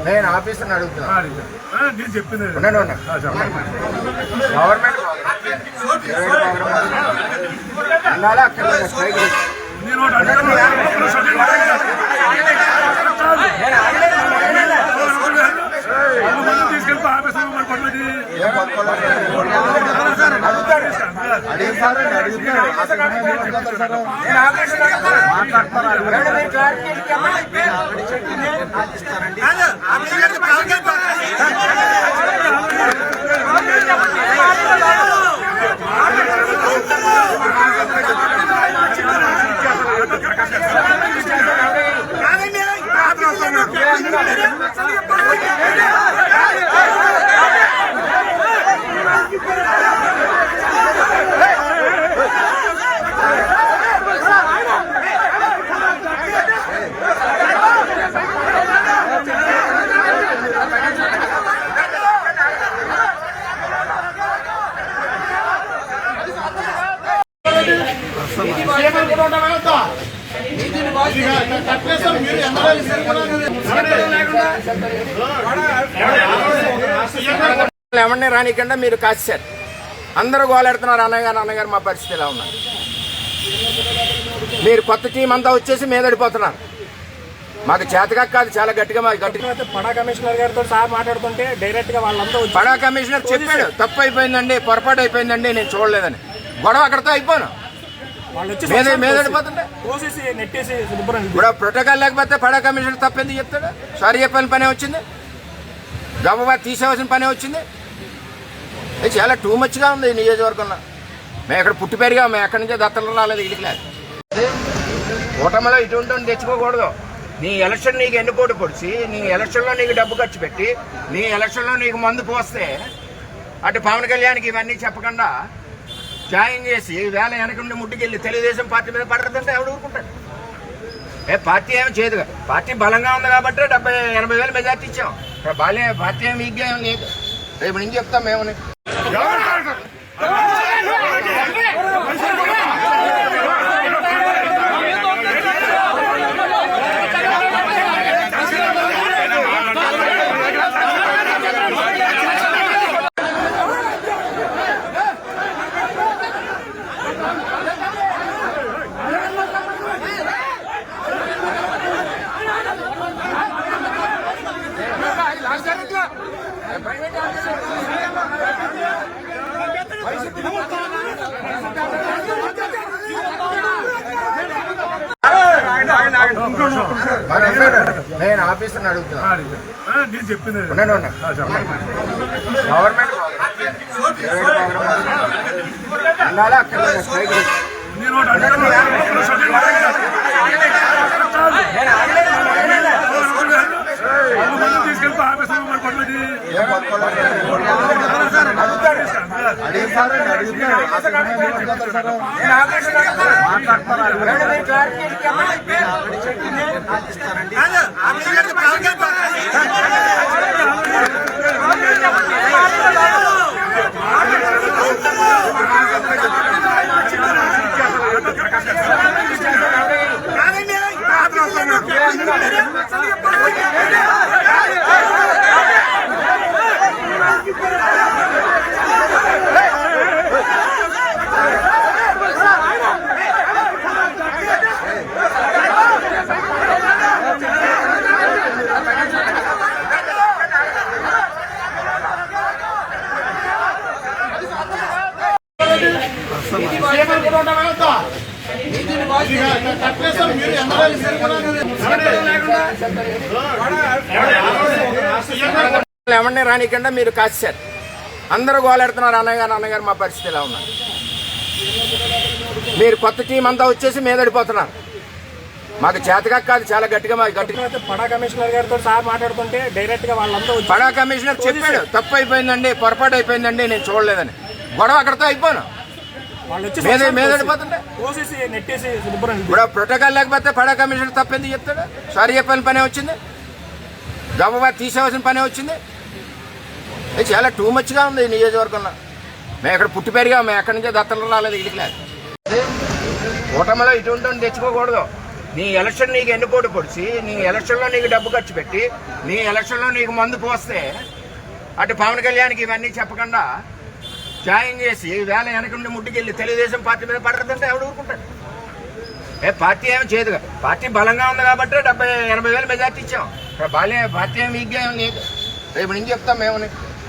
నేను ఆఫీసర్ని అడుగుతున్నాను. నేను చెప్పింది గవర్నమెంట్ ఉండాలా అక్కడ స్ట్రైక్ తీసుకెళ్తా ఆఫీసర్ ఎవరిని రానికుండా మీరు కాశారు. అందరూ గోలెడుతున్నారు అన్నగారు మా పరిస్థితి ఎలా ఉన్నారు. మీరు కొత్త టీం అంతా వచ్చేసి మీదడిపోతున్నారు. మాకు చేతగా కాదు, చాలా గట్టిగా పడా కమిషనర్ గారితో సహా మాట్లాడుతుంటే డైరెక్ట్ గా వాళ్ళంతా పడా కమిషనర్ చెప్పాడు, తప్పు అయిపోయిందండి, పొరపాటు అయిపోయిందండి, నేను చూడలేదని. గొడవ అక్కడితో అయిపోను. మీదడిపోతుంటే ఇప్పుడు ప్రోటోకాల్ లేకపోతే పడా కమిషనర్ తప్పెందుకు చెప్తాడు? సారీ చెప్పిన పనే వచ్చింది, గబగబా తీసేవలసిన పనే వచ్చింది. ఇది చాలా టూ మచ్గా ఉంది ఈ నియోజకవర్గంలో. మేము ఎక్కడ పుట్టి పెరిగా, మేము ఎక్కడి నుంచో దత్తలు రాలేదు. ఇడికి లేదు కూటమిలో ఇటువంటి తెచ్చుకోకూడదు. నీ ఎలక్షన్ నీకు ఎన్నుకోటి పొడిచి, నీ ఎలక్షన్లో నీకు డబ్బు ఖర్చు పెట్టి, నీ ఎలక్షన్లో నీకు మందు పోస్తే అటు పవన్ కళ్యాణ్కి ఇవన్నీ చెప్పకుండా జాయిన్ చేసి వేళ వెనకుండి ముట్టుకెళ్ళి తెలుగుదేశం పార్టీ మీద పడతాంటే ఎవడు ఊరుకుంటాడు? పార్టీ ఏమి చేయదు. పార్టీ బలంగా ఉంది కాబట్టి 70,000-80,000 మెజార్టీ ఇచ్చాం. పార్టీ ఏమి వీక్గా ఏం లేదు. రేపు నుంచి చెప్తాం మేమని. నేను ఆఫీసర్ని అడుగుతున్నాను. నేను చెప్పింది గవర్నమెంట్ ఉండాలా అక్కడ స్ట్రైక్ తీసుకెళ్తా ఆఫీసర్ ఎవరిని రానికుండా మీరు కాశారు. అందరూ గోలెడుతున్నారు అన్నగారు మా పరిస్థితి ఎలా ఉన్నారు. మీరు కొత్త టీం అంతా వచ్చేసి మీదడిపోతున్నారు. మాకు చేతగా కాదు, చాలా గట్టిగా పడా కమిషనర్ గారితో సహా మాట్లాడుతుంటే డైరెక్ట్ గా వాళ్ళంతా పడా కమిషనర్ చెప్పాడు, తప్పు అయిపోయిందండి, పొరపాటు అయిపోయిందండి, నేను చూడలేదని. గొడవ అక్కడితో అయిపోను. మీదడిపోతుంటే ఇప్పుడు ప్రోటోకాల్ లేకపోతే పడా కమిషనర్ తప్పెందుకు చెప్తాడు? సారీ చెప్పిన పనే వచ్చింది, గబగబా తీసేవలసిన పనే వచ్చింది. ఇది చాలా టూ మచ్గా ఉంది ఈ నియోజకవర్గంలో. మేము ఎక్కడ పుట్టి పెరిగా, మేము ఎక్కడి నుంచో దత్తలు రాలేదు. ఇడికి లేదు కూటమిలో ఇటువంటి తెచ్చుకోకూడదు. నీ ఎలక్షన్ నీకు ఎన్నుపోటు పొడిచి నీ ఎలక్షన్లో నీకు డబ్బు ఖర్చు పెట్టి నీ ఎలక్షన్లో నీకు మందు పోస్తే అటు పవన్ కళ్యాణ్కి ఇవన్నీ చెప్పకుండా జాయిన్ చేసి వేళ వెనకుండి ముట్టుకెళ్ళి తెలుగుదేశం పార్టీ మీద పడదంటే ఎవడు ఊరుకుంటాడు? పార్టీ ఏమి చేయదు కదా, పార్టీ బలంగా ఉంది కాబట్టి 70-80 వేలు మెజార్టీ ఇచ్చాం. పార్టీ ఏమి వీక్గా ఏం లేదు. రేపు నుంచి చెప్తాం మేమని.